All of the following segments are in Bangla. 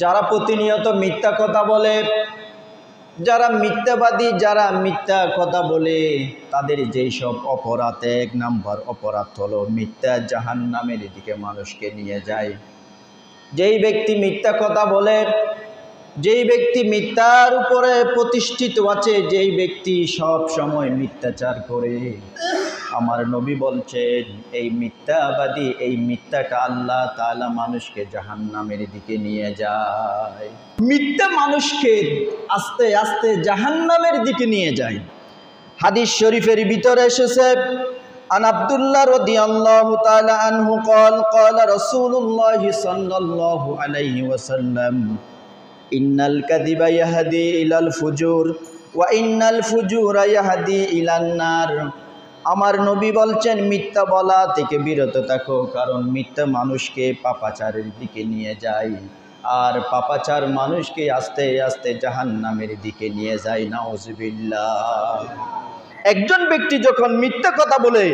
যারা প্রতিনিয়ত মিথ্যা কথা বলে, যারা মিথ্যাবাদী, যারা মিথ্যা কথা বলে, তাদের যেই সব অপরাধ, এক নাম্বার অপরাধ হলো মিথ্যা জাহান্নামের দিকে মানুষকে নিয়ে যায়। যেই ব্যক্তি মিথ্যা কথা বলে, যেই ব্যক্তি মিথ্যার উপরে প্রতিষ্ঠিত আছে, যেই ব্যক্তি সব সময় মিথ্যাচার করে, আমার নবী বলছেন এই মিথ্যাবাদী, এই মিথ্যাটা আল্লাহ তাআলা মানুষকে জাহান্নামের দিকে নিয়ে যায়। মিথ্যা মানুষকে আস্তে আস্তে জাহান্নামের দিকে নিয়ে যায়। হাদিস শরীফের ভিতরে এসেছে, আন আব্দুল্লাহ রাদিয়াল্লাহু তাআলা আনহু قال قال رسول الله صلى الله عليه وسلم ইন্নাল কাযিবা ইয়াহদি ইলাল ফুজুর ওয়া ইন্নাল ফুজুরা ইয়াহদি ইলান নার। আমার নবী বলছেন মিথ্যা বলা থেকে বিরত থাকো, কারণ মিথ্যা মানুষকে পাপাচারের দিকে নিয়ে যায়, আর পাপাচার মানুষকে আস্তে আস্তে জাহান্নামের দিকে নিয়ে যায়। নাউযুবিল্লাহ। একজন ব্যক্তি যখন মিথ্যা কথা বলে,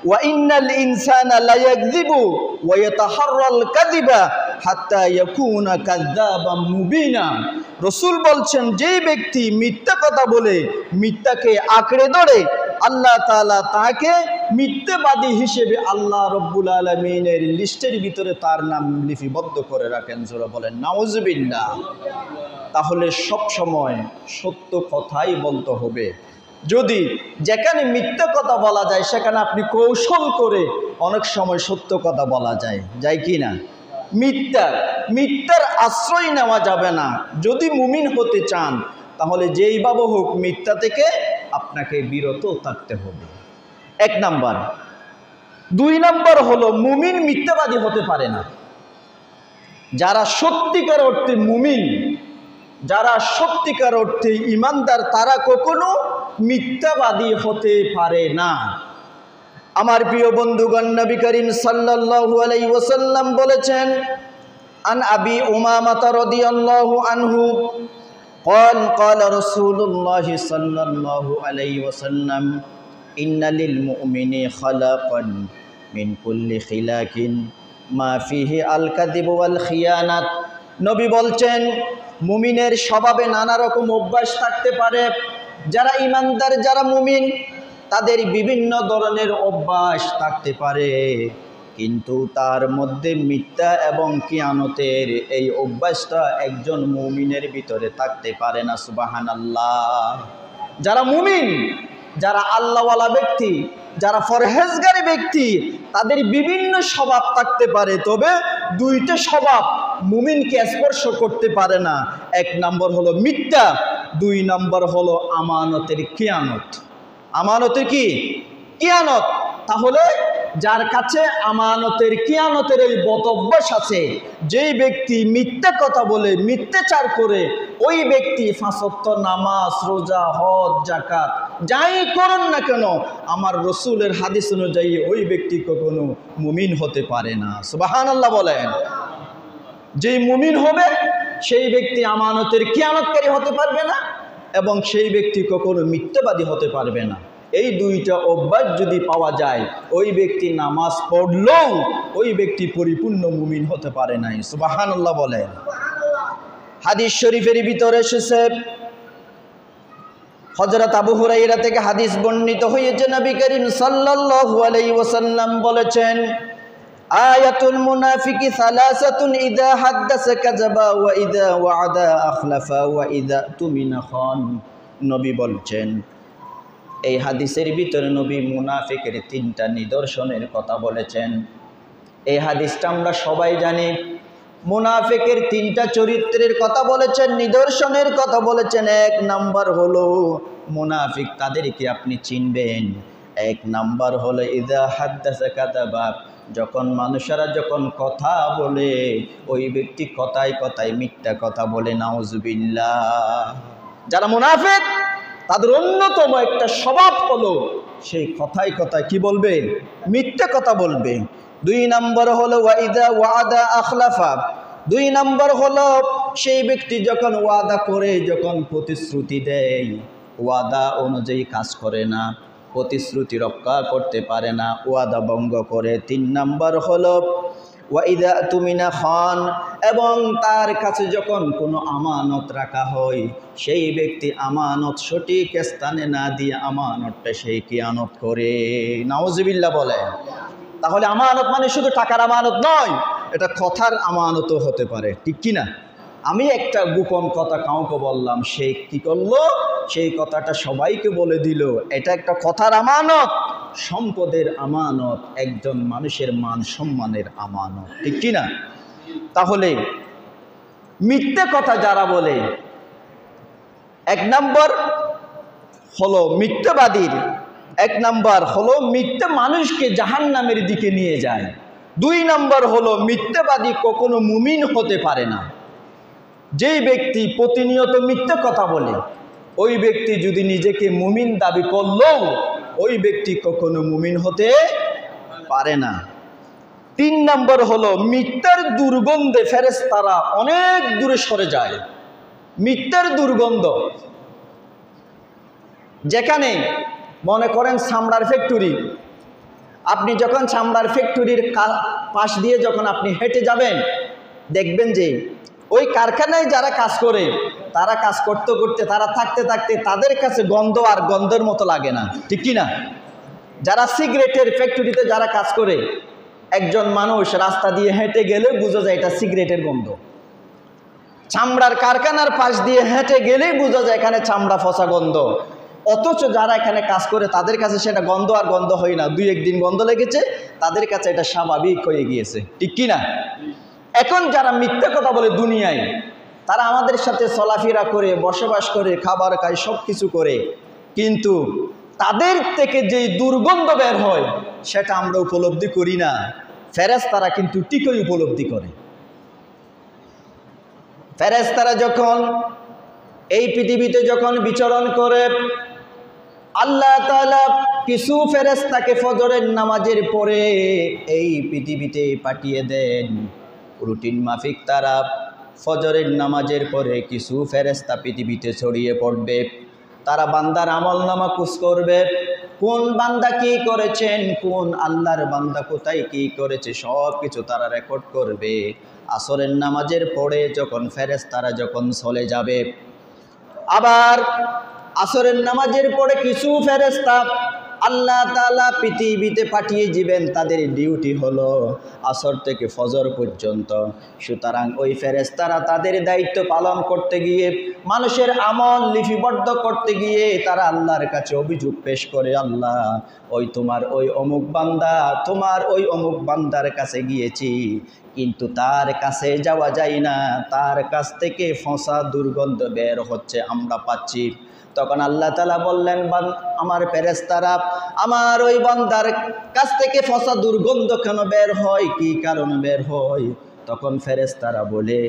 ওয়া ইন্নাল ইনসানা লা ইয়াকযিবু ওয়া ইয়াতাহাররাল কাযিবা হাত্তা ইয়াকুনা কাযযাবাম মুবিনা। রাসূল বলছেন যেই ব্যক্তি মিথ্যা কথা বলে, মিথ্যাকে আঁকড়ে ধরে, আল্লাহ তাআলা তাকে মিথ্যাবাদী হিসেবে আল্লাহ রব্বুল আলামিনের লিস্টের ভিতরে তার নাম লিপিবদ্ধ করে রাখেন। জোরে বলেন নাউযুবিল্লাহ। তাহলে সব সময় সত্য কথাই বলতে হবে। যদি যেখানে মিথ্যা কথা বলা যায় সেখানে আপনি কৌশল করে অনেক সময় সত্য কথা বলা যায়, যায় কি না? মিথ্যার আশ্রয় নেওয়া যাবে না। যদি মুমিন হতে চান তাহলে যেইভাবে হোক মিথ্যা থেকে আপনাকে বিরত থাকতে হবে, এক নাম্বার। দুই নাম্বার হলো মুমিন মিথ্যাবাদী হতে পারে না। যারা সত্যিকার অর্থে মুমিন, যারা সত্যিকার অর্থে ইমানদার, তারা কখনো মিথ্যাবাদী হতে পারে না। আমার প্রিয় বন্ধুগণ, নবী করিম সাল্লাল্লাহু আলাইহি ওয়াসাল্লাম বলেছেন, আন আবি উমামা রাদিয়াল্লাহু আনহু قال قال رسول الله صلى الله عليه وسلم إن للمؤمن خلقا من كل خلاق ما فيه الكذب والخيانة। নবী বলছেন মুমিনের স্বভাবে নানা রকম অভ্যাস থাকতে পারে। যারা ইমানদার, যারা মুমিন, তাদের বিভিন্ন ধরনের অভ্যাস থাকতে পারে, কিন্তু তার মধ্যে মিথ্যা এবং কিয়ানতের এই অভ্যাসটা একজন মুমিনের ভিতরে থাকতে পারে না। সুবহানাল্লাহ। যারা মুমিন, যারা আল্লাহওয়ালা ব্যক্তি, যারা পরহেজগারী ব্যক্তি, তাদের বিভিন্ন স্বভাব থাকতে পারে, তবে দুইটা স্বভাব মুমিনকে স্পর্শ করতে পারে না। এক নম্বর হলো মিথ্যা, দুই নম্বর হলো আমানতের কিয়ানত। আমানতের কি? কিয়ানত। তাহলে যার কাছে আমানতের কিয়ানতের এই বদঅভ্যাস আছে, যেই ব্যক্তি মিথ্যা কথা বলে, মিথ্যাচার করে, ওই ব্যক্তি 5 ওয়াক্ত নামাজ, রোজা, হজ, যাকাত যাই করুন না কেন, আমার রাসূলের হাদিস অনুযায়ী ওই ব্যক্তি কখনো মুমিন হতে পারে না। সুবহানাল্লাহ বলেন। যেই মুমিন হবে সেই ব্যক্তি আমানতের কিয়ানতকারী হতে পারবে না, এবং সেই ব্যক্তি কখনো মিথ্যাবাদী হতে পারবে না। এই দুইটা অভ্যাস যদি পাওয়া যায়, ওই ব্যক্তি নামাজ পড়লেও ওই ব্যক্তি পরিপূর্ণ মুমিন হতে পারে নাই। সুবহানাল্লাহ বলেন। হাদিস শরীফের ভিতরে এসেছে, হযরত আবু হুরায়রা থেকে হাদিস বর্ণিত হয়েছে, নবী করিম সাল্লাল্লাহু আলাইহি ওয়াসাল্লাম বলেছেন, আয়াতুল মুনাফিকি সালাসাতুন ইযা হাদাসা কাযাবা ওয়া ইযা ওয়া'আদা আখলাফা ওয়া ইযা তুমিনা খান। নবী বলছেন, এই হাদিসের ভিতরে নবী মুনাফিকের 3টা নিদর্শনের কথা বলেছেন। এই হাদিসটা আমরা সবাই জানি। মুনাফিকের 3টা চরিত্রের কথা বলেছেন, নিদর্শনের কথা বলেছেন। এক নাম্বার হলো মুনাফিক, তাদেরকে আপনি চিনবেন। এক নাম্বার হলো ইযা হাদাসা কাযাবা, যখন মানুষেরা যখন কথা বলে, ওই ব্যক্তি কথায় কথায় মিথ্যা কথা বলে। নাউযুবিল্লাহ। যারা মুনাফিক, তাদের অন্যতম একটা স্বভাব হলো সেই কথায় কথায় কি বলবে? মিথ্যা কথা বলবে। 2 নম্বর হলো ওয়া ইযা ওয়া'আদা আখলাফা। 2 নম্বর হলো সেই ব্যক্তি যখন ওয়াদা করে, যখন প্রতিশ্রুতি দেয়, ওয়াদা অনুযায়ী কাজ করে না, প্রতিশ্রুতি রক্ষা করতে পারে না, ওয়াদা ভঙ্গ করে। 3 নম্বর হলো ওয়াইদা তুমিনা খান, এবং তার কাছে যখন কোনো আমানত রাখা হয় সেই ব্যক্তি আমানত সঠিক স্থানে না দিয়ে আমানতটা সেই কিয়ানত করে। নাউজুবিল্লাহ বলে। তাহলে আমানত মানে শুধু টাকার আমানত নয়, এটা কথার আমানতও হতে পারে, ঠিক কি না? আমি একটা গোপন কথা কাউকে বললাম, সে কি করলো, সেই কথাটা সবাইকে বলে দিল, এটা একটা কথার আমানত, সম্পদের আমানত, একজন মানুষের মান সম্মানের আমানত, ঠিক কি না? তাহলে মিথ্যে কথা যারা বলে, এক নম্বর হলো মিথ্যাবাদীর, এক নম্বর হলো মিথ্যে মানুষকে জাহান্নামের দিকে নিয়ে যায়। দুই নম্বর হলো মিথ্যাবাদী কখনো মুমিন হতে পারে না। যেই ব্যক্তি প্রতিনিয়ত মিথ্যে কথা বলে, ওই ব্যক্তি যদি নিজেকে মুমিন দাবি করলেও ওই ব্যক্তি কখনো মুমিন হতে পারে না। তিন নম্বর হলো মিথ্যার দুর্গন্ধে ফেরেশতারা অনেক দূরে সরে যায়। মিথ্যার দুর্গন্ধ, যেখানে মনে করেন চামড়ার ফ্যাক্টরি, আপনি যখন চামড়ার ফ্যাক্টরির পাশ দিয়ে যখন আপনি হেঁটে যাবেন, দেখবেন যে ওই কারখানায় যারা কাজ করে, তারা কাজ করতে করতে, তারা থাকতে থাকতে তাদের কাছে গন্ধ আর গন্ধের মতো লাগে না, ঠিক কি না? যারা সিগারেটের ফ্যাক্টরিতে যারা কাজ করে, একজন মানুষ রাস্তা দিয়ে হেঁটে গেলে বোঝা যায় এটা সিগারেটের গন্ধ। চামড়ার কারখানার পাশ দিয়ে হেঁটে গেলেই বোঝা যায় এখানে চামড়া ফসা গন্ধ। অথচ যারা এখানে কাজ করে তাদের কাছে সেটা গন্ধ আর গন্ধ হয় না, দুই একদিন গন্ধ লেগেছে, তাদের কাছে এটা স্বাভাবিক হয়ে গিয়েছে, ঠিক কি না? এখন যারা মিথ্যা কথা বলে দুনিয়ায়, তারা আমাদের সাথে চলাফেরা করে, বসবাস করে, খাবার খায়, সব কিছু করে, কিন্তু তাদের থেকে যে দুর্গন্ধ বের হয় সেটা আমরা উপলব্ধি করি না। ফেরেশতারা কিন্তু ঠিকই উপলব্ধি করে। ফেরেশতারা যখন এই পৃথিবীতে যখন বিচরণ করে, আল্লাহ তাআলা কিছু ফেরেশতাকে ফজরের নামাজের পরে এই পৃথিবীতে পাঠিয়ে দেন। রুটিন মাফিক তারা ফজরের নামাজের পরে কিছু ফেরেশতা পৃথিবীতে ছড়িয়ে পড়বে। তারা বান্দার আমলনামা কুস করবে, কোন বান্দা কি করেছেন, কোন আল্লাহর বান্দা কোথায় কি করেছে, সব কিছু তারা রেকর্ড করবে। আসরের নামাজের পরে যখন ফেরেশতারা যখন চলে যাবে, আবার আসরের নামাজের পরে কিছু ফেরেশতা আল্লাহ তাআলা পৃথিবীতে পাঠিয়ে দিবেন। তাদের ডিউটি হলো আসর থেকে ফজর পর্যন্ত। সুতরাং ওই ফেরেশতারা তাদের দায়িত্ব পালন করতে গিয়ে, মানুষের আমল লিপিবদ্ধ করতে গিয়ে তারা আল্লাহর কাছে অভিযোগ পেশ করে, আল্লাহ ওই তোমার ওই অমুক বান্দা, তোমার ওই অমুক বান্দার কাছে গিয়েছি, কিন্তু তার কাছে যাওয়া যায় না, তার কাছ থেকে ফসা দুর্গন্ধ বের হচ্ছে, আমরা পাচ্ছি। তখন আল্লাহ তাআলা বললেন, আমার ফেরেশতারা আমার ওই বান্দার কাছ থেকে ফসা দুর্গন্ধ কেন বের হয়, কি কারণে বের হয়? তখন ফেরেশতারা বলে,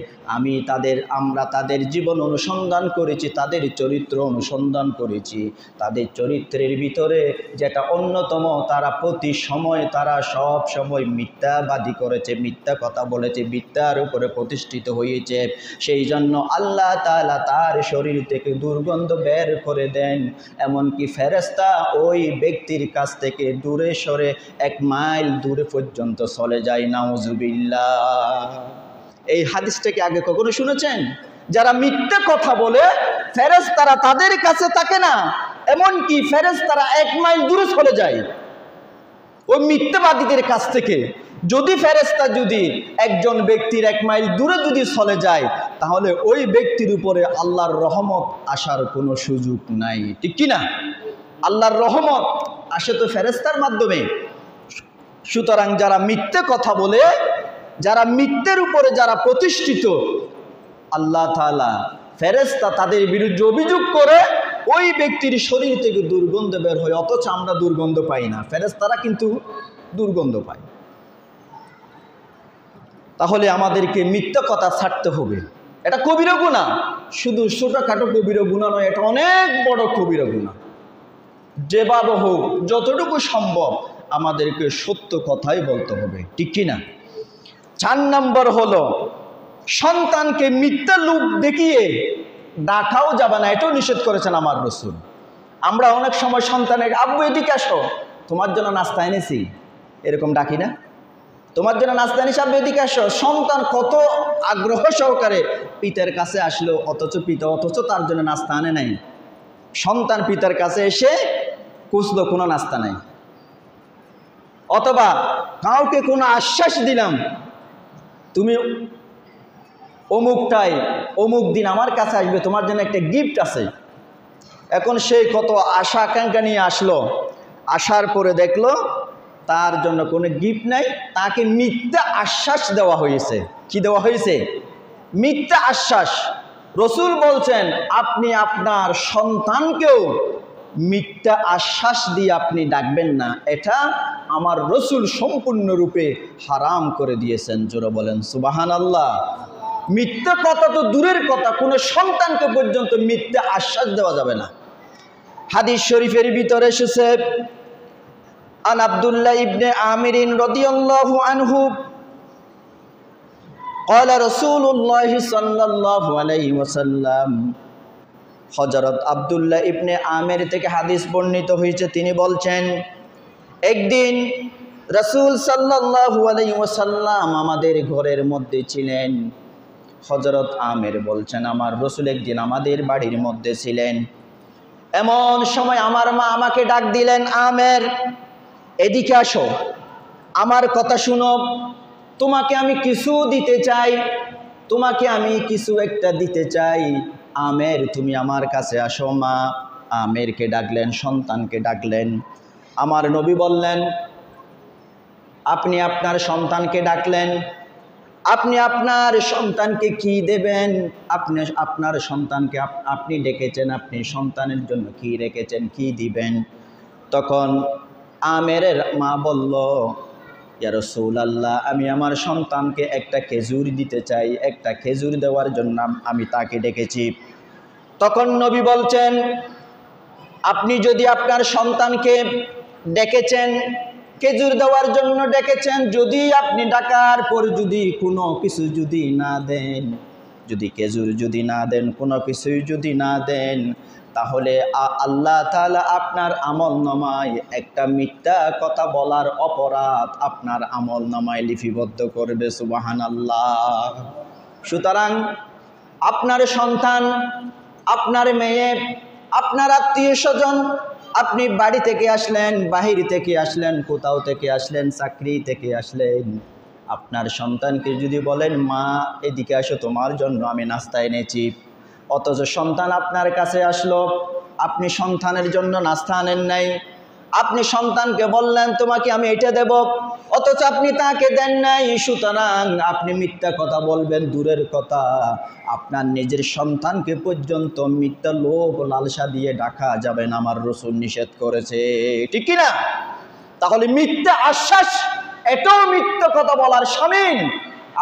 আমরা তাদের জীবন অনুসন্ধান করেছি, তাদের চরিত্র অনুসন্ধান করেছি, তাদের চরিত্রের ভিতরে যেটা অন্যতম, তারা প্রতি সময়, তারা সব সময় মিথ্যাবাদী করেছে, মিথ্যা কথা বলেছে, মিথ্যার উপরে প্রতিষ্ঠিত হয়েছে। সেই জন্য আল্লাহ তাআলা তার শরীর থেকে দুর্গন্ধ বের করে দেন। এমনকি ফেরেশতা ওই ব্যক্তির কাছ থেকে দূরে সরে 1 মাইল দূরে পর্যন্ত চলে যায়। নাউজুবিল্লাহ। এই হাদিসটাকে আগে কখনো শুনেছেন? যারা মিথ্যা কথা বলে ফেরেশতারা তাদের কাছে থাকে না, এমনকি ফেরেশতারা 1 মাইল দূরে চলে যায় ওই মিথ্যাবাদীদের কাছ থেকে। যদি ফেরেশতা যদি একজন ব্যক্তির 1 মাইল দূরে যদি চলে যায়, তাহলে ওই ব্যক্তির উপরে আল্লাহর রহমত আসার কোনো সুযোগ নাই, ঠিক কি না? আল্লাহর রহমত আসে তো ফেরেশতার মাধ্যমে। সুতরাং যারা মিথ্যে কথা বলে, যারা মিথ্যের উপরে যারা প্রতিষ্ঠিত, আল্লাহ তাআলা ফেরেশতা তাদের বিরুদ্ধে অভিযোগ করে, ওই ব্যক্তির শরীর থেকে দুর্গন্ধ বের হয়, অথচ আমরা দুর্গন্ধ পাই না, ফেরেশতারা কিন্তু দুর্গন্ধ পায়। তাহলে আমাদেরকে মিথ্যা কথা ছাড়তে হবে। এটা কবিরা গুনাহ, শুধু ছোটখাটো কবিরা গুনাহ নয়, এটা অনেক বড় কবিরা গুনাহ। যেভাবে হোক, যতটুকু সম্ভব আমাদেরকে সত্য কথাই বলতে হবে, ঠিক কি না? 4 নম্বর হলো সন্তানকে মিথ্যা লোক দেখিয়ে ডাকাও যাবে না, এটাও নিষেধ করেছেন আমার রাসূল। আমরা অনেক সময় সন্তানের, আব্বু এদিকে আসো, তোমার জন্য নাস্তা এনেছি, এরকম ডাকি না? তোমার জন্য নাস্তা নিয়ে আসবে, এদিকে আসো। সন্তান কত আগ্রহ সহকারে পিতার কাছে আসলো, অথচ তার জন্য নাস্তা আনে নাই। সন্তান পিতার কাছে এসে খুঁজলো, কোনো নাস্তা নাই। অথবা কাউকে কোনো আশ্বাস দিলাম, তুমি অমুক দিন আমার কাছে আসবে, তোমার জন্য একটা গিফট আছে। এখন সে কত আশা আকাঙ্ক্ষা নিয়ে আসলো, আসার পরে দেখলো তার জন্য কোনো গিফট নাই, তাকে মিথ্যা আশ্বাস দেওয়া হয়েছে। কি দেওয়া হয়েছে? মিথ্যা আশ্বাস। রসুল বলছেন আপনি আপনার সন্তানকেও মিথ্যা আশ্বাস দিয়ে আপনি ডাকবেন না, এটা আমার রসুল সম্পূর্ণরূপে হারাম করে দিয়েছেন। জোরে বলেন সুবহানাল্লাহ। মিথ্যা কথা তো দূরের কথা, কোনো সন্তানকে পর্যন্ত মিথ্যা আশ্বাস দেওয়া যাবে না। হাদিস শরীফের ভিতরে এসেছে, আন আব্দুল্লাহ ইবনে আমির রাদিয়াল্লাহু আনহু قال رسول الله صلى الله عليه وسلم, হযরত আব্দুল্লাহ ইবনে আমির থেকে হাদিস বর্ণিত হয়েছে, তিনি বলছেন একদিন রাসূল সাল্লাল্লাহু আলাইহি ওয়াসাল্লাম আমাদের ঘরের মধ্যে ছিলেন। হযরত আমির বলছেন আমার রসুল একদিন আমাদের বাড়ির মধ্যে ছিলেন। এমন সময় আমার মা আমাকে ডাক দিলেন, আমের এদিকে আসো, আমার কথা শুনো, তোমাকে আমি কিছু দিতে চাই, তোমাকে আমি কিছু একটা দিতে চাই। আমের তুমি আমার কাছে আসো। মা আমেরকে ডাকলেন, সন্তানকে ডাকলেন। আমার নবী বললেন আপনি আপনার সন্তানকে ডাকলেন, আপনি আপনার সন্তানকে কি দেবেন? আপনি আপনার সন্তানকে আপনি ডেকেছেন, আপনি সন্তানের জন্য কি রেখেছেন, কি দিবেন? তখন আমেরের মা বলল, ইয়া রাসূলুল্লাহ, আমি আমার সন্তানকে একটা খেজুর দিতে চাই, একটা খেজুর দেওয়ার জন্য আমি তাকে ডেকেছি। তখন নবী বলছেন আপনি যদি আপনার সন্তানকে ডেকেছেন, খেজুর দেওয়ার জন্য ডেকেছেন, যদি আপনি ডাকার পর যদি কোনো কিছু যদি না দেন, যদি খেজুর যদি না দেন, কোনো কিছুই যদি না দেন, তাহলে আল্লাহ তাআলা আপনার আমলনামায় একটা মিথ্যা কথা বলার অপরাধ আপনার আমলনামায় লিপিবদ্ধ করবে। সুবহানাল্লাহ। সুতরাং আপনার সন্তান, আপনার মেয়ে, আপনার আত্মীয় স্বজন, আপনি বাড়ি থেকে আসলেন, বাহির থেকে আসলেন, কোথাও থেকে আসলেন, চাকরি থেকে আসলেন, আপনার সন্তানকে যদি বলেন মা এদিকে আসো, তোমার জন্য আমি নাস্তা এনেছি, অথচ সন্তান আপনার কাছে আসলো, আপনি সন্তানের জন্য নাস্তা আনেন নাই, আপনি সন্তানকে বললেন তোমাকে আমি এটা দেব, অথচ আপনি তাকে দেন নাই, সুতরাং আপনি মিথ্যা কথা বলবেন দূরের কথা, আপনার নিজের সন্তানকে পর্যন্ত মিথ্যা লোভ লালসা দিয়ে ডাকা যাবে না, আমার রাসূল নিষেধ করেছে। ঠিক কি না? তাহলে মিথ্যা আশ্বাস এটাও মিথ্যা কথা বলার শামিল।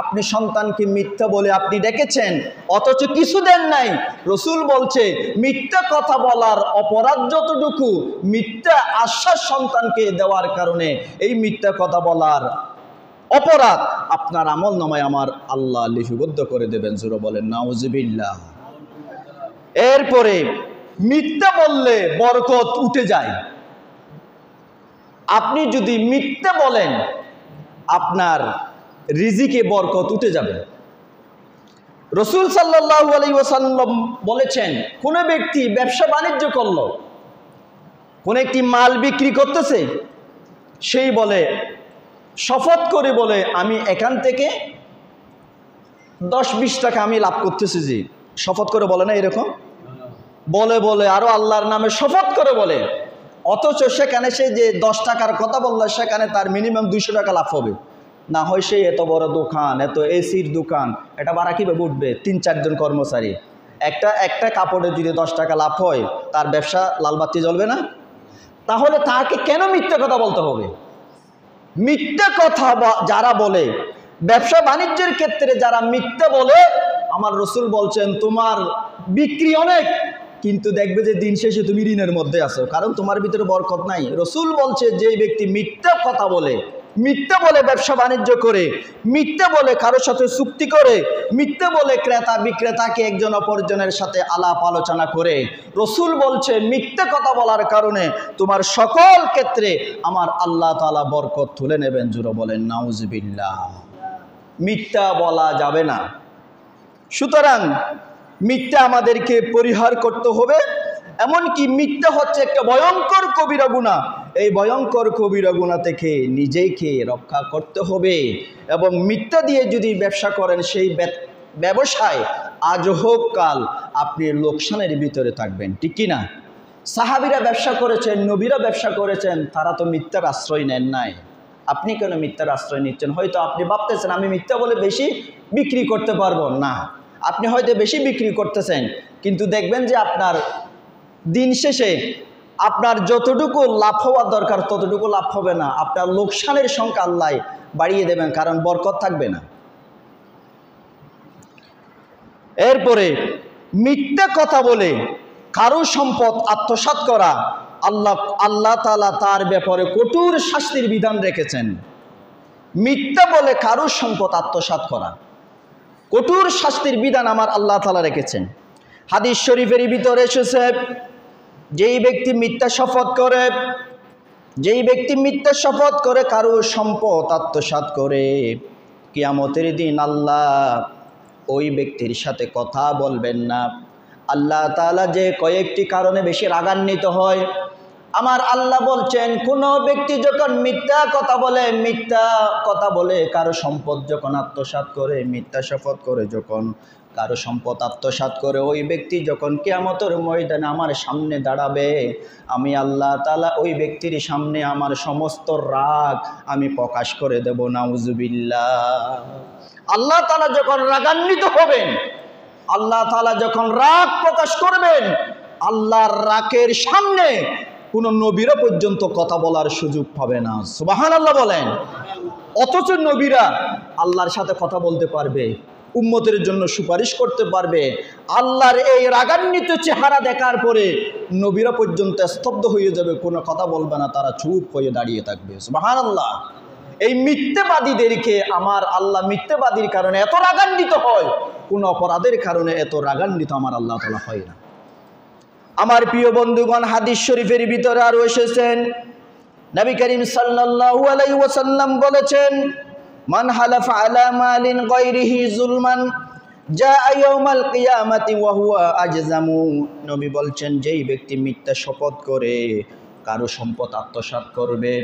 আপনি সন্তানকে মিথ্যা বলে আপনি ডেকেছেন, অথচ কিছু দেন নাই। রসুল বলছে মিথ্যা কথা বলার অপরাধ যতটুকু, মিথ্যা আশ্বাস সন্তানকে দেওয়ার কারণে এই মিথ্যা কথা বলার অপরাধ আপনার আমলনামায় আমার আল্লাহ লিপিবদ্ধ করে দেবেন। জোরে বলেন নাউজুবিল্লাহ। এরপরে মিথ্যা বললে বরকত উঠে যায়। আপনি যদি মিথ্যা বলেন আপনার রিজিকে বরকত উঠে যাবে। রসুল সাল্লাল্লাহু আলাইহি ওয়াসাল্লাম বলেছেন কোন ব্যক্তি ব্যবসা বাণিজ্য করলো, কোন একটি মাল বিক্রি করতেছে, সেই বলে শপথ করে বলে আমি এখান থেকে 10-20 টাকা আমি লাভ করতেছি, জি শপথ করে বলে না এরকম, বলে আরো আল্লাহর নামে শপথ করে বলে, অথচ সেখানে সে যে 10 টাকার কথা বললো সেখানে তার মিনিমাম 200 টাকা লাভ হবে। না হয় সে এত বড় দোকান, এত এসির দোকান, এটা ভাড়া কীভাবে উঠবে? 3-4 জন কর্মচারী, একটা কাপড়ে যদি 10 টাকা লাভ হয় তার ব্যবসা লালবাতি জ্বলবে না? তাহলে তাকে কেন মিথ্যা কথা বলতে হবে? মিথ্যা কথা যারা বলে, ব্যবসা বাণিজ্যের ক্ষেত্রে যারা মিথ্যা বলে, আমার রসুল বলছেন তোমার বিক্রি অনেক, কিন্তু দেখবে যে দিন শেষে তুমি ঋণের মধ্যে আছো, কারণ তোমার ভিতরে বরকত নাই। রসুল বলছে যে ব্যক্তি মিথ্যা কথা বলে মিথ্যা বলে ব্যবসা বাণিজ্য করে, মিথ্যা বলে কারোর সাথে চুক্তি করে, মিথ্যা বলে ক্রেতা বিক্রেতাকে একজন অপরজনের সাথে আলাপ আলোচনা করে। রসুল বলছে মিথ্যা কথা বলার কারণে তোমার সকল ক্ষেত্রে আমার আল্লাহ তাআলা বরকত তুলে নেবেন। জোরে বলেন নাউজুবিল্লাহ। মিথ্যা বলা যাবে না। সুতরাং মিথ্যা আমাদেরকে পরিহার করতে হবে। এমনকি মিথ্যা হচ্ছে একটা ভয়ঙ্কর কবিরা গুনাহ। এই ভয়ঙ্কর কবিরা গুনাহ থেকে নিজেকে রক্ষা করতে হবে। এবং মিথ্যা দিয়ে যদি ব্যবসা করেন, সেই ব্যবসায় আজ হোক কাল আপনি লোকসানের ভিতরে থাকবেন, ঠিক কি না? সাহাবীরা ব্যবসা করেছেন, নবীরা ব্যবসা করেছেন, তারা তো মিথ্যার আশ্রয় নেন নাই। আপনি কেন মিথ্যার আশ্রয় নিচ্ছেন? হয়তো আপনি ভাবতেছেন আমি মিথ্যা বলে বেশি বিক্রি করতে পারবো না। আপনি হয়তো বেশি বিক্রি করতেছেন, কিন্তু দেখবেন যে আপনার দিন শেষে আপনার যতটুকু লাভ হওয়ার দরকার ততটুকু লাভ হবে না। আপনার লোকসানের সংখ্যা আল্লাহ বাড়িয়ে দেবেন, কারণ বরকত থাকবে না। এরপরে মিথ্যা কথা বলে কারো সম্পদ আত্মসাৎ করা, আল্লাহ তাআলা তার ব্যাপারে কঠোর শাস্তির বিধান রেখেছেন। মিথ্যা বলে কারো সম্পদ আত্মসাৎ করা, কঠোর শাস্তির বিধান আমার আল্লাহ তাআলা রেখেছেন। হাদিস শরীফের ভিতরে এসেছে, যেই ব্যক্তি মিথ্যা শপথ করে কারো সম্পদ আত্মসাৎ করে, কিয়ামতের দিন আল্লাহ ওই ব্যক্তির সাথে কথা বলবেন না। আল্লাহ তাআলা যে কয়েকটি কারণে বেশি রাগান্বিত হয়, আমার আল্লাহ বলছেন কোন ব্যক্তি যখন মিথ্যা কথা বলে কারো সম্পদ যখন আত্মসাৎ করে, মিথ্যা শপথ করে যখন কারো সম্পদ আত্মসাৎ করে, ওই ব্যক্তি যখন কিয়ামতের ময়দানে আমার সামনে দাঁড়াবে, আমি আল্লাহ তাআলা ওই ব্যক্তির সামনে আমার সমস্ত রাগ আমি প্রকাশ করে দেব। নাউজুবিল্লাহ। আল্লাহ তাআলা যখন রাগান্বিত হবেন, আল্লাহ তাআলা যখন রাগ প্রকাশ করবেন, আল্লাহর রাগের সামনে কোন নবীরা পর্যন্ত কথা বলার সুযোগ পাবে না। সুবহানাল্লাহ বলেন। অথচ নবীরা আল্লাহর সাথে কথা বলতে পারবে, উম্মতের জন্য সুপারিশ করতে পারবে। আল্লাহর এই রাগান্বিত চেহারা দেখার পরে নবীরা পর্যন্ত স্তব্ধ হয়ে যাবে, কোনো কথা বলবে না, তারা চুপ হয়ে দাঁড়িয়ে থাকবে। সুবহানাল্লাহ। এই মিথ্যাবাদীদেরকে আমার আল্লাহ মিথ্যাবাদীর কারণে এত রাগান্বিত হয়, কোন অপরাধের কারণে এত রাগান্বিত আমার আল্লাহ তাআলা হয় না। আমার প্রিয় বন্ধুগণ, হাদিস শরীফের ভিতরে আরো এসেছেন, নবী করিম সাল্লাল্লাহু আলাইহি ওয়াসাল্লাম বলেছেন, মান হালাফা আলা মালিন গায়রিহি যুলমান জাআ ইয়াউমাল কিয়ামাতি ওয়া হুয়া আজজামু। নবী বলছেন, যেই ব্যক্তি মিথ্যা শপথ করে কারো সম্পদ আত্মসাৎ করবে,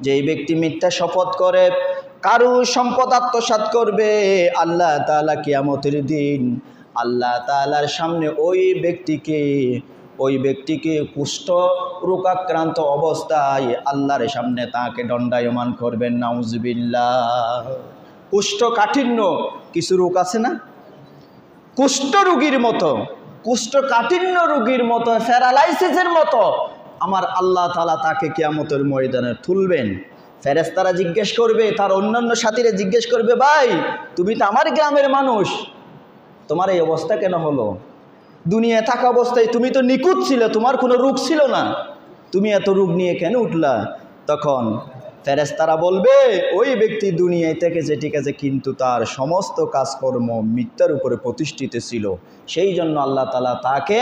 যেই ব্যক্তি মিথ্যা শপথ করে কারো সম্পদ আত্মসাৎ করবে, আল্লাহ তাআলা কিয়ামতের দিন আল্লাহ তাআলার সামনে ওই ব্যক্তিকে কুষ্ঠ রোগাক্রান্ত অবস্থায় আল্লাহর সামনে তাকে দণ্ডায়মান করবেন। নাউজুবিল্লাহ। কুষ্ঠকাঠিন্য কিছু রোগ আছে না, কুষ্ঠরোগীর মতো, কুষ্ঠকাঠিন্য রোগীর মতো, প্যারালাইসিসের মতো আমার আল্লাহ তাআলা তাকে কিয়ামতের ময়দানে তুলবেন। ফেরেশতারা জিজ্ঞেস করবে, তার অন্যান্য সাথীরা জিজ্ঞেস করবে, ভাই তুমি তো আমার গ্রামের মানুষ, তোমার এই অবস্থা কেন হলো? দুনিয়ায় থাকা অবস্থায় তুমি তো নিখুঁত ছিলে, তোমার কোনো রোগ ছিল না, তুমি এত রোগ নিয়ে কেন উঠলা? তখন ফেরেশতারা বলবে, ওই ব্যক্তি দুনিয়ায় থেকেছে ঠিক আছে, কিন্তু তার সমস্ত কাজকর্ম মিথ্যার উপরে প্রতিষ্ঠিত ছিল, সেই জন্য আল্লাহ তাআলা তাকে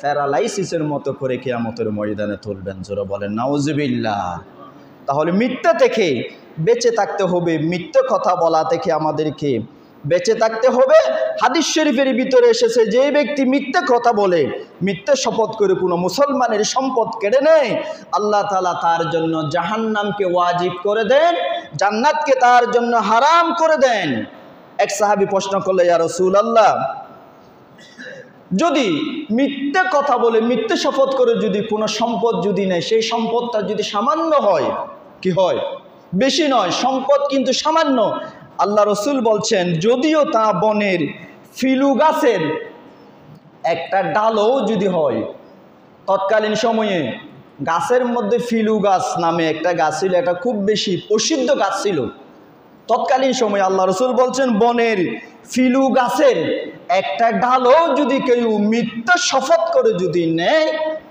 প্যারালাইসিসের মতো করে কিয়ামতের ময়দানে তুলবেন। জোরে বলেন নাউজুবিল্লাহ। তাহলে মিথ্যা থেকে বেঁচে থাকতে হবে, মিথ্যা কথা বলা থেকে আমাদেরকে বেঁচে থাকতে হবে। হাদিস শরীফের ভিতরে এসেছে, যে ব্যক্তি মিথ্যা কথা বলে, মিথ্যা শপথ করে কোনো মুসলমানের সম্পদ কেড়ে নেয়, আল্লাহ তাআলা তার জন্য জাহান্নামকে ওয়াজিব করে দেন, জান্নাতকে তার জন্য হারাম করে দেন। এক সাহাবী প্রশ্ন করলে, ইয়া রাসূলুল্লাহ, যদি মিথ্যা কথা বলে মিথ্যা শপথ করে যদি কোনো সম্পদ যদি নেয়, সেই সম্পদটা যদি সামান্য হয়, কি হয়? বেশি নয়, সম্পদ কিন্তু সামান্য। আল্লাহ রসুল বলছেন, যদিও তা বনের ফিলু গাছের একটা ডালও যদি হয়। তৎকালীন সময়ে গাছের মধ্যে ফিলু গাছ নামে একটা গাছ ছিল, এটা খুব বেশি প্রসিদ্ধ গাছ ছিল তৎকালীন সময়ে। আল্লাহ রসুল বলছেন, বনের ফিলু গাছের একটা ডালও যদি কেউ মিথ্যা শপথ করে যদি নেয়,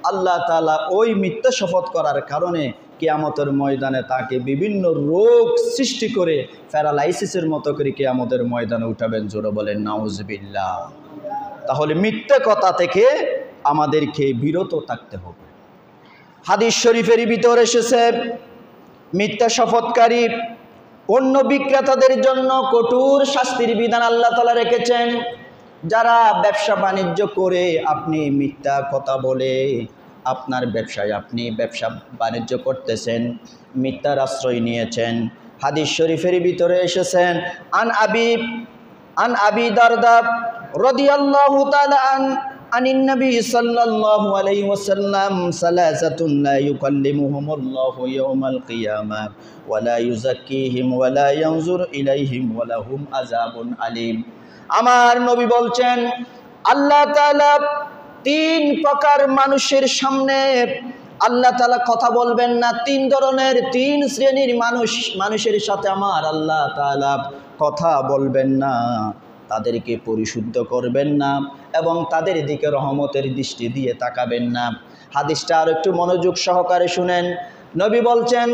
আল্লাহ তাআলা ওই মিথ্যা শপথ করার কারণে কিয়ামতের ময়দানে তাকে বিভিন্ন রোগ সৃষ্টি করে প্যারালাইসিসের মতো করে কিয়ামতের ময়দানে উঠাবেন। জোরে বলেন নাউজুবিল্লাহ। তাহলে মিথ্যা কথা থেকে আমাদেরকে বিরত থাকতে হবে। হাদিস শরীফের ভিতরে এসেছে, মিথ্যা শপথকারী পণ্য বিক্রেতাদের জন্য কঠোর শাস্তির বিধান আল্লাহ তাআলা রেখেছেন। যারা ব্যবসা বাণিজ্য করে আপনি মিথ্যা কথা বলে আপনার ব্যবসায় আপনি ব্যবসা বাণিজ্য করতেছেন, মিথ্যার আশ্রয় নিয়েছেন। হাদিস শরীফের ভিতরে এসেছেন, আন আবি দারদা রাদিয়াল্লাহু তাআলা আনিন নবী সাল্লাল্লাহু আলাইহি ওয়াসাল্লাম সালাসাতুন লা ইউকাল্লিমুহুমুল্লাহু ইয়াওমাল কিয়ামাহ ওয়া লা ইউযাক্কিহিম ওয়া লা ইয়ানজুর ইলাইহিম ওয়া লাহুম আযাবুন আলীম। আমার নবী বলছেন, আল্লাহ তাআলা তিন প্রকার মানুষের সামনে আল্লাহ তাআলা কথা বলবেন না। তিন ধরনের, তিন শ্রেণীর মানুষের সাথে আমার আল্লাহ তাআলা কথা বলবেন না, তাদেরকে পরিশুদ্ধ করবেন না এবং তাদের দিকে রহমতের দৃষ্টি দিয়ে তাকাবেন না। হাদিসটা আর একটু মনোযোগ সহকারে শুনেন। নবী বলছেন,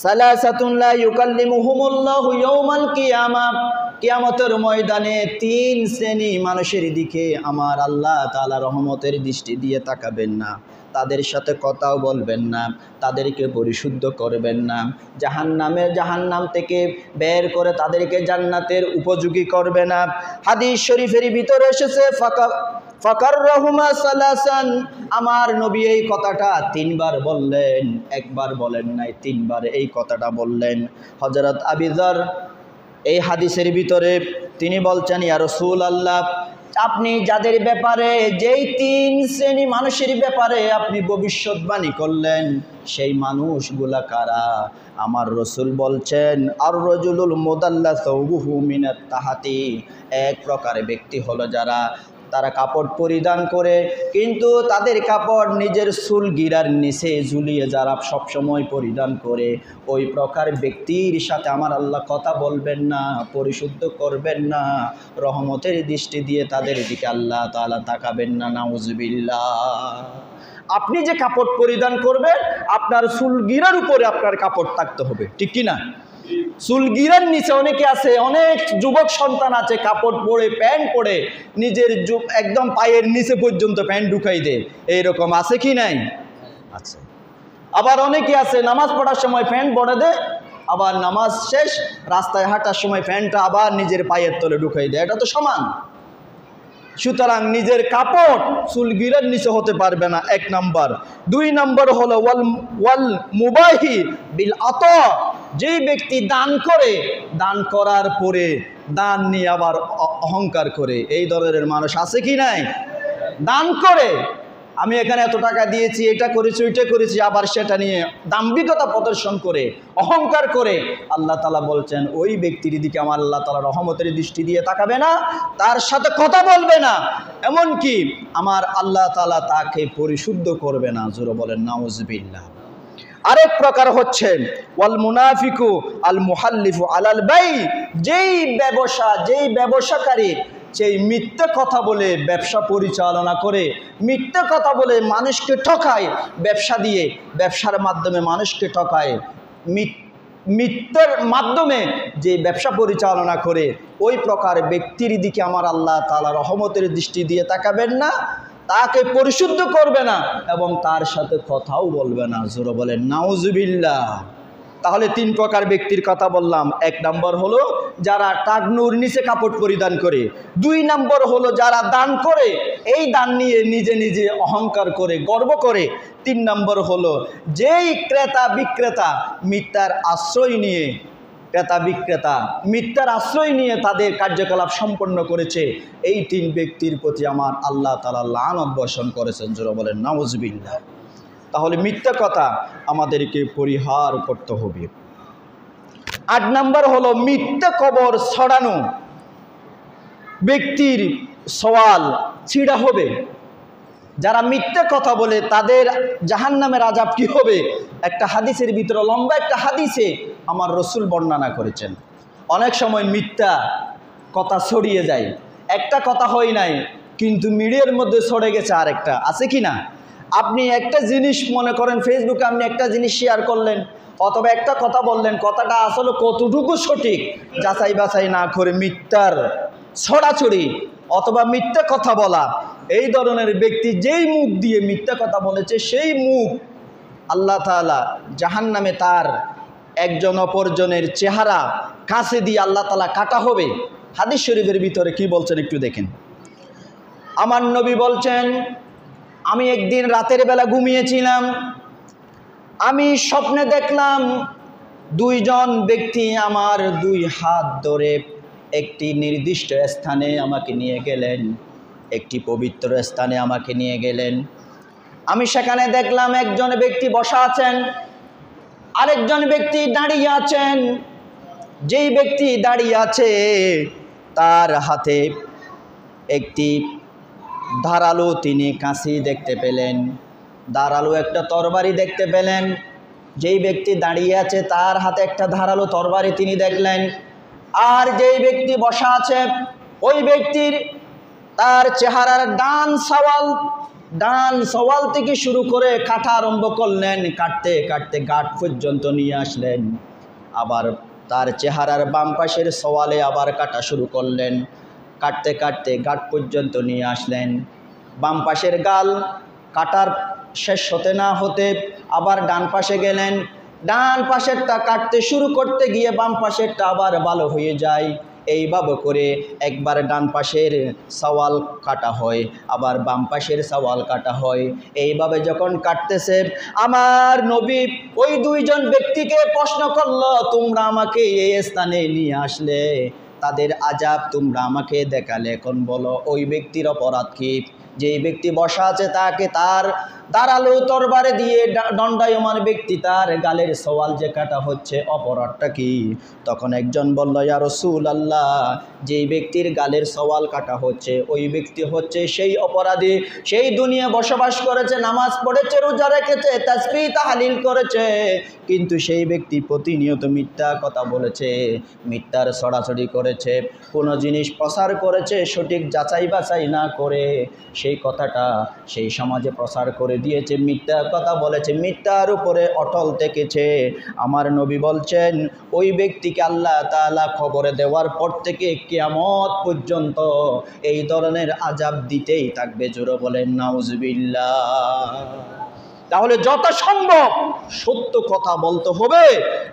সালাসাতুন লা ইউকাল্লিমুহুমুল্লাহু ইয়াওমাল কিয়ামাহ, কিয়ামতের ময়দানে তিন শ্রেণী মানুষের দিকে আমার আল্লাহ তাআলা রহমতের দৃষ্টি দিয়ে তাকাবেন না, তাদের সাথে কথাও বলবেন না, তাদেরকে পরিশুদ্ধ করবেন না, জাহান্নাম থেকে বের করে তাদেরকে জান্নাতের উপযোগী করবে না। হাদিস শরীফের ভিতরে এসেছে, ফাকাররাহুমা সালাসান, আমার নবী এই কথাটা তিনবার বললেন, একবার বলেন নাই, তিনবার এই কথাটা বললেন। হযরত আবু যর এই হাদিসের ভিতরে তিনি বলছেন, ইয়া রাসূলুল্লাহ, আপনি যাদের ব্যাপারে যেই তিন শ্রেণী মানুষের ব্যাপারে আপনি ভবিষ্যৎবাণী করলেন, সেই মানুষগুলা কারা? আমার রসুল বলছেন, আর রাজুলুল মুদাল্লাসু মিনাত তাহাতি, এক প্রকার ব্যক্তি হলো তারা কাপড় পরিধান করে কিন্তু তাদের কাপড় নিজের চুল গিরার নিচে ঝুলিয়ে যারা সবসময় পরিধান করে, ওই প্রকার ব্যক্তির সাথে আমার আল্লাহ কথা বলবেন না, পরিশুদ্ধ করবেন না, রহমতের দৃষ্টি দিয়ে তাদের দিকে আল্লাহ তাআলা তাকাবেন না। নাউজুবিল্লাহ। আপনি যে কাপড় পরিধান করবেন আপনার চুল গিরার উপরে আপনার কাপড় থাকতে হবে, ঠিক কি না? চুলগিরার নিচে অনেকে আছে, অনেক যুবক সন্তান আছে কাপড় পরে প্যান্ট পরে নিজের একদম পায়ের নিচে পর্যন্ত প্যান্ট ঢুকাই দেয়, এইরকম আছে কি নাই? আছে। আবার অনেকে আছে নামাজ পড়ার সময় প্যান্ট পরে দেয়, আবার নামাজ শেষ রাস্তায় হাঁটার সময় প্যান্টটা আবার নিজের পায়ের তলে ঢুকাই দেয়, এটা তো সমান। সুতরাং নিজের কাপড় চুলগিরার নিচে হতে পারবে না, এক নাম্বার। দুই নাম্বার হলো ওয়াল মুবাহি বিল আতা, যেই ব্যক্তি দান করে, দান করার পরে দান নিয়ে আবার অহংকার করে, এই ধরনের মানুষ আছে কি নাই? দান করে আমি এখানে এত টাকা দিয়েছি, এটা করেছি, ওইটা করেছি, আবার সেটা নিয়ে দাম্ভিকতা প্রদর্শন করে অহংকার করে, আল্লাহ তাআলা বলছেন ওই ব্যক্তির দিকে আমার আল্লাহ তাআলা রহমতের দৃষ্টি দিয়ে তাকাবে না, তার সাথে কথা বলবে না, এমনকি আমার আল্লাহ তাআলা তাকে পরিশুদ্ধ করবে না। জোরে বলেন নাউজুবিল্লাহ। আরেক প্রকার হচ্ছে ওয়াল মুনাফিকু আল মুহাল্লিফু আলাল বাই, যেই ব্যবসাকারী সেই মিথ্যা কথা বলে ব্যবসা পরিচালনা করে, মিথ্যা কথা বলে মানুষকে ঠকায়, ব্যবসা দিয়ে ব্যবসার মাধ্যমে মানুষকে ঠকায়, মিথ্যার মাধ্যমে যে ব্যবসা পরিচালনা করে, ওই প্রকার ব্যক্তির দিকে আমার আল্লাহ তাআলা রহমতের দৃষ্টি দিয়ে তাকাবেন না, তাকে পরিশুদ্ধ করবে না এবং তার সাথে কথাও বলবে না। জোরে বলেন নাউজুবিল্লাহ। তাহলে তিন প্রকার ব্যক্তির কথা বললাম। এক নম্বর হলো যারা টাকনুর নিচে কাপড় পরিধান করে, দুই নম্বর হলো যারা দান করে, এই দান নিয়ে নিজে নিজে অহংকার করে গর্ব করে, তিন নম্বর হলো যেই ক্রেতা বিক্রেতা মিথ্যার আশ্রয় নিয়ে তাদের কার্যকলাপ সম্পন্ন করেছে, এই তিন ব্যক্তির প্রতি আমার আল্লাহ তাআলা লানত বর্ষণ করেছেন। জোরে বলেন নাউজুবিল্লাহ। তাহলে মিথ্যা কথা আমাদেরকে পরিহার করতে হবে। ৮ নম্বর হলো মিথ্যা খবর ছড়ানো, ব্যক্তির সওয়াল ছিঁড়া হবে। যারা মিথ্যা কথা বলে তাদের জাহান্নামের আযাব কি হবে? একটা হাদিসের ভিতরে, লম্বা একটা হাদিসে আমার রসুল বর্ণনা করেছেন। অনেক সময় মিথ্যা কথা ছড়িয়ে যায়, একটা কথা হয় নাই কিন্তু মিডিয়ার মধ্যে ছড়ে গেছে আরেকটা, আছে কি না? আপনি একটা জিনিস মনে করেন ফেসবুকে আপনি একটা জিনিস শেয়ার করলেন অথবা একটা কথা বললেন, কথাটা আসলে কতটুকু সঠিক যাচাই বাছাই না করে মিথ্যার ছড়াছড়ি অথবা মিথ্যা কথা বলা, এই ধরনের ব্যক্তি যেই মুখ দিয়ে মিথ্যা কথা বলেছে সেই মুখ আল্লাহ তাআলা জাহান্নামে তার একজন অপরজনের চেহারা কাছে দিয়ে আল্লাহ তাআলা কাটা হবে। হাদিস শরীফের ভিতরে কি বলছেন একটু দেখেন। আমার নবী বলছেন, আমি একদিন রাতের বেলা ঘুমিয়েছিলাম, আমি স্বপ্নে দেখলাম দুইজন ব্যক্তি আমার দুই হাত ধরে একটি নির্দিষ্ট স্থানে আমাকে নিয়ে গেলেন, একটি পবিত্র স্থানে আমাকে নিয়ে গেলেন। আমি সেখানে দেখলাম একজন ব্যক্তি বসা আছেন, আরেকজন ব্যক্তি দাঁড়িয়ে আছেন। যেই ব্যক্তি দাঁড়িয়ে আছে তার হাতে একটি ধারালো তিনি কাঁচি দেখতে পেলেন, ধারালো একটা তরবারি দেখতে পেলেন। যেই ব্যক্তি দাঁড়িয়ে আছে তার হাতে একটা ধারালো তরবারি তিনি দেখলেন। আর যেই ব্যক্তি বসা আছে ওই ব্যক্তির তার চেহারার ডান সওয়াল থেকে শুরু করে কাটা আরম্ভ করলেন, কাটতে কাটতে গাঁট পর্যন্ত নিয়ে আসলেন। আবার তার চেহারার বাম পাশের সওয়ালে আবার কাটা শুরু করলেন, কাটতে কাটতে গাঁট পর্যন্ত নিয়ে আসলেন। বাম পাশের গাল কাটার শেষ হতে না হতে আবার ডান পাশে গেলেন, ডান পাশেরটা কাটতে শুরু করতে গিয়ে বাম পাশেরটা আবার ভালো হয়ে যায়। এইভাবে করে একবার ডান পাশের সওয়াল কাটা হয়, আবার বাম পাশের সওয়াল কাটা হয়। এইভাবে যখন কাটতেছে আমার নবী ওই দুইজন ব্যক্তিকে প্রশ্ন করলো, তোমরা আমাকে এই স্থানে নিয়ে আসলে, তাদের আযাব তোমরা আমাকে দেখালে, এখন বলো ওই ব্যক্তির অপরাধ কি? যেই ব্যক্তি বসা আছে তাকে তার ধারালো তরবারি দিয়ে দণ্ডায়মান ব্যক্তি তার গালের সওয়াল যে কাটা হচ্ছে, অপরাধটা কি? তখন একজন বলল, ইয়া রাসূলুল্লাহ, যেই ব্যক্তির গালের সওয়াল কাটা হচ্ছে ওই ব্যক্তি হচ্ছে সেই অপরাধী, সেই দুনিয়া বসবাস করেছে, নামাজ পড়েছে, রোজা রেখেছে, তাসবিহ তাহলিল করেছে, কিন্তু সেই ব্যক্তি প্রতিনিয়ত মিথ্যা কথা বলেছে, মিথ্যার ছড়াছড়ি করেছে, কোনো জিনিস প্রচার করেছে সঠিক যাচাই বাছাই না করে, সেই কথাটা সেই সমাজে প্রচার করে দিয়েছে, মিথ্যা কথা বলেছে, মিথ্যার উপরে অটল থেকেছে। আমার নবী বলছেন ওই ব্যক্তিকে আল্লাহ তাআলা খবরে দেওয়ার পর থেকে কিয়ামত পর্যন্ত এই ধরনের আযাব দিতেই থাকবে। জোরে বলেন নাউজুবিল্লাহ। তাহলে যত সম্ভব সত্য কথা বলতে হবে।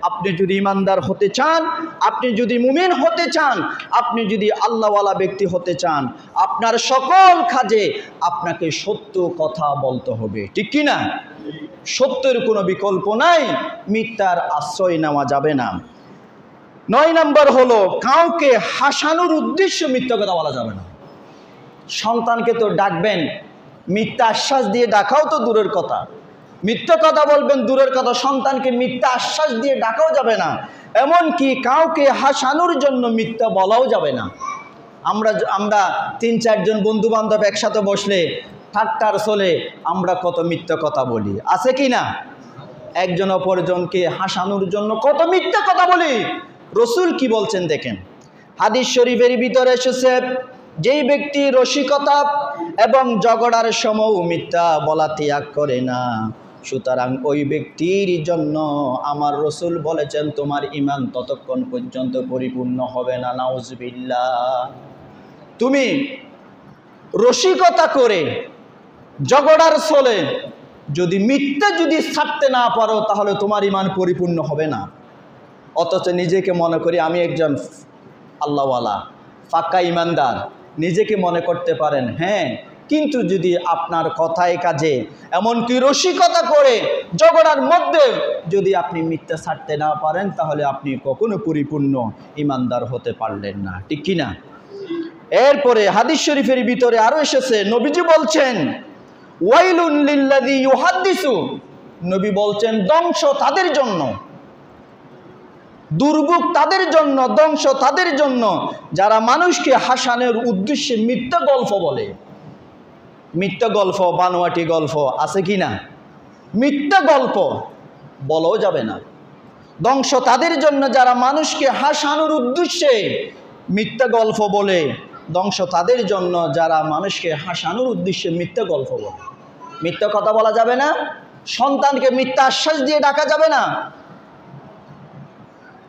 আপনি যদি ইমানদার হতে চান, আপনি যদি মুমিন হতে চান, আপনি যদি আল্লাহওয়ালা ব্যক্তি হতে চান, আপনার সকল কাজে আপনাকে সত্য কথা বলতে হবে, ঠিক কি না? সত্যের কোনো বিকল্প নাই, মিথ্যার আশ্রয় নেওয়া যাবে না। 9 নম্বর হলো কাউকে হাসানোর উদ্দেশ্যে মিথ্যা কথা বলা যাবে না। সন্তানকে তো ডাকবেন, মিথ্যা আশ্বাস দিয়ে ডাকাও তো দূরের কথা, মিথ্যা কথা বলবেন দূরের কথা, সন্তানকে মিথ্যা আশ্বাস দিয়ে ডাকাও যাবে না। এমনকি কাউকে হাসানোর জন্য মিথ্যা বলাও যাবে না। আমরা 3-4 জন বন্ধু বান্ধব একসাথে বসলে ঠাট্টার চলে আমরা কত মিথ্যা কথা বলি, আছে কি না? একজন অপরজনকে হাসানোর জন্য কত মিথ্যা কথা বলি। রসুল কি বলছেন দেখেন, হাদিস শরীফের ভিতরে এসেছে, যেই ব্যক্তি রসিকতা এবং ঝগড়ার সময় মিথ্যা বলা ত্যাগ করে না, সুতরাং ওই ব্যক্তির জন্য আমার রসুল বলেছেন তোমার ঈমান ততক্ষণ পর্যন্ত পরিপূর্ণ হবে না। নাউজুবিল্লাহ। তুমি রসিকতা করে ঝগড়ার ছলে যদি মিথ্যা ছাড়তে না পারো তাহলে তোমার ঈমান পরিপূর্ণ হবে না। অথচ নিজেকে মনে করি আমি একজন আল্লাহওয়ালা পাক্কা ঈমানদার, নিজেকে মনে করতে পারেন, হ্যাঁ, কিন্তু যদি আপনার কথায় কাজে এমনকি রসিকতা করে ঝগড়ার মধ্যে যদি আপনি মিথ্যা ছাড়তে না পারেন তাহলে আপনি কখনো পরিপূর্ণ ঈমানদার হতে পারলেন না, ঠিক কি না? এরপরে হাদিস শরীফের ভিতরে আরো এসেছে, নবীজি বলছেন ওয়াইলুন লিল্লাযী ইউহাদ্দিসু, নবী বলছেন ধ্বংস তাদের জন্য, দুর্ভোগ তাদের জন্য, ধ্বংস তাদের জন্য যারা মানুষকে হাসানোর উদ্দেশ্যে মিথ্যা গল্প বলে। মিথ্যা গল্প, বানোয়াটি গল্প আছে কি না? মিথ্যা গল্প বলাও যাবে না। ধ্বংস তাদের জন্য যারা মানুষকে হাসানোর উদ্দেশ্যে মিথ্যা গল্প বলে, ধ্বংস তাদের জন্য যারা মানুষকে হাসানোর উদ্দেশ্যে মিথ্যা গল্প বলে। মিথ্যা কথা বলা যাবে না, সন্তানকে মিথ্যা আশ্বাস দিয়ে ডাকা যাবে না,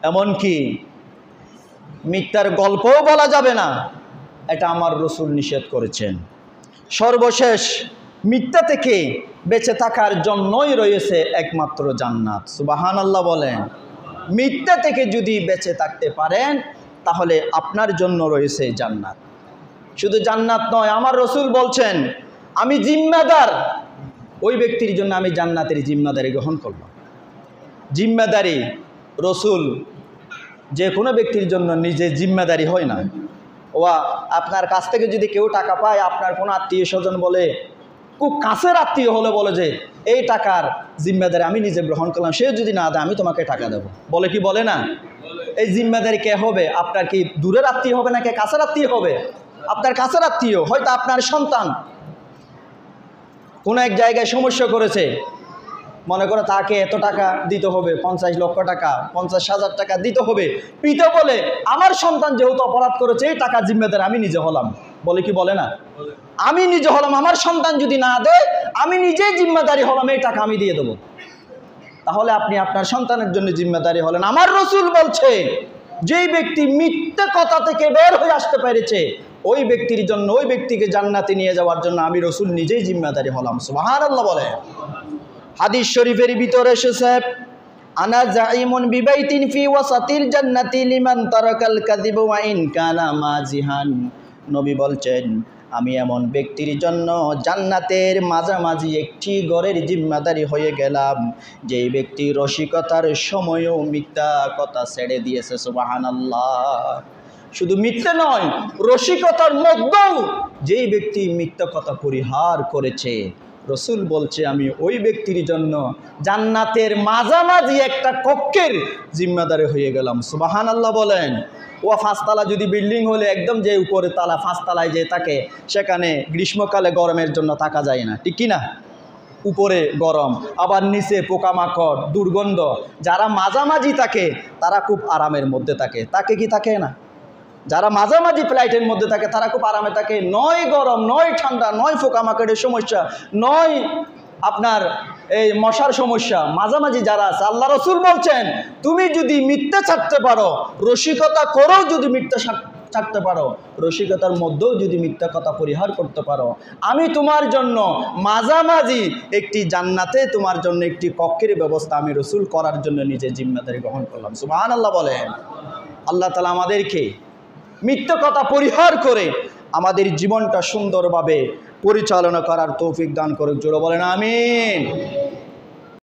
এমনকি মিথ্যার গল্পও বলা যাবে না। এটা আমার রাসূল নিষেধ করেছেন। সর্বশেষ মিথ্যা থেকে বেঁচে থাকার জন্যই রয়েছে একমাত্র জান্নাত। সুবহানাল্লাহ বলেন। মিথ্যা থেকে যদি বেঁচে থাকতে পারেন তাহলে আপনার জন্য রয়েছে জান্নাত। শুধু জান্নাত নয়, আমার রাসূল বলছেন আমি জিম্মেদার, ওই ব্যক্তির জন্য আমি জান্নাতের জিম্মেদারি গ্রহণ করলাম। জিম্মেদারি রাসূল যে কোনো ব্যক্তির জন্য নিজে জিম্মেদারি হয় না। আপনার কাছ থেকে যদি কেউ টাকা পায়, আপনার কোনো আত্মীয় স্বজন বলে, খুব কাছের আত্মীয় হলে বলে যে এই টাকার জিম্মেদারি আমি নিজে গ্রহণ করলাম, সে যদি না দেয় আমি তোমাকে টাকা দেবো, বলে কি বলে না? এই জিম্মেদারি কে হবে? আপনার কি দূরের আত্মীয় হবে নাকি কাছের আত্মীয় হবে? আপনার কাছের আত্মীয়, হয়তো আপনার সন্তান কোনো এক জায়গায় সমস্যা করেছে, মনে করে তাকে এত টাকা দিতে হবে, 50 লক্ষ টাকা, 50,000 টাকা দিতে হবে, পিতা বলে আমার সন্তান যেহেতু অপরাধ করেছে এই টাকা জিম্মেদার আমি নিজে হলাম, বলে কি বলে না? আমি নিজে হলাম, আমার সন্তান যদি না দেয় আমি নিজেই জিম্মেদারি হলাম, এই টাকা আমি দিয়ে দেবো। তাহলে আপনি আপনার সন্তানের জন্য জিম্মেদারি হলেন। আমার রাসূল বলছে যেই ব্যক্তি মিথ্যা কথা থেকে বের হয়ে আসতে পেরেছে ওই ব্যক্তির জন্য, ওই ব্যক্তিকে জান্নাতে নিয়ে যাওয়ার জন্য আমি রাসূল নিজেই জিম্মেদারি হলাম। সুবহানাল্লাহ বলে। হাদিস শরীফের ভিতরে এসেছে আনা জাইমুন বিবাইতিন ফি ওয়াসাতিল জান্নাতি লিমান তারাকাল কাযিব ওয়া ইন কানা মাজিহান। নবী বলছেন আমি এমন ব্যক্তির জন্য জান্নাতের মাঝামাঝি একটি ঘরের জিম্মেদারি হয়ে গেলাম যেই ব্যক্তি রসিকতার সময়ও মিথ্যা কথা ছেড়ে দিয়েছে। সুবহানাল্লাহ। শুধু মিথ্যা নয়, রসিকতার মধ্যেও যেই ব্যক্তি মিথ্যা কথা পরিহার করেছে, রাসূল বলছে আমি ওই ব্যক্তির জন্য জান্নাতের মাঝামাঝি একটা কক্ষের জিম্মেদারি হয়ে গেলাম। সুবহানাল্লাহ বলেন। ও 5 তলা যদি বিল্ডিং হলে একদম যে উপরে তালা 5 তলায় যে থাকে সেখানে গ্রীষ্মকালে গরমের জন্য থাকা যায় না, ঠিক কি না? উপরে গরম, আবার নিচে পোকামাকড়, দুর্গন্ধ। যারা মাঝামাঝি থাকে তারা খুব আরামের মধ্যে থাকে, তাকে কি থাকে না? যারা মাঝামাঝি ফ্লাইটের মধ্যে থাকে তারা খুব আরামে থাকে, নয় গরম, নয় ঠান্ডা, নয় পোকামাকড়ের সমস্যা, নয় আপনার এই মশার সমস্যা, মাঝামাঝি যারা আছে। আল্লাহ রাসূল বলছেন তুমি যদি মিথ্যা ছাড়তে পারো, রসিকতা করেও যদি মিথ্যা ছাড়তে পারো, রসিকতার মধ্যেও যদি মিথ্যা কথা পরিহার করতে পারো, আমি তোমার জন্য মাঝামাঝি একটি জান্নাতে তোমার জন্য একটি কক্ষের ব্যবস্থা আমি রাসূল করার জন্য নিজে জিম্মেদারি গ্রহণ করলাম। সুবহানাল্লাহ বলেন। আল্লাহ তাআলা আমাদেরকে মিথ্যা কথা পরিহার করে আমাদের জীবনটা সুন্দরভাবে পরিচালনা করার তৌফিক দান করুক। জোরে বলেন আমিন।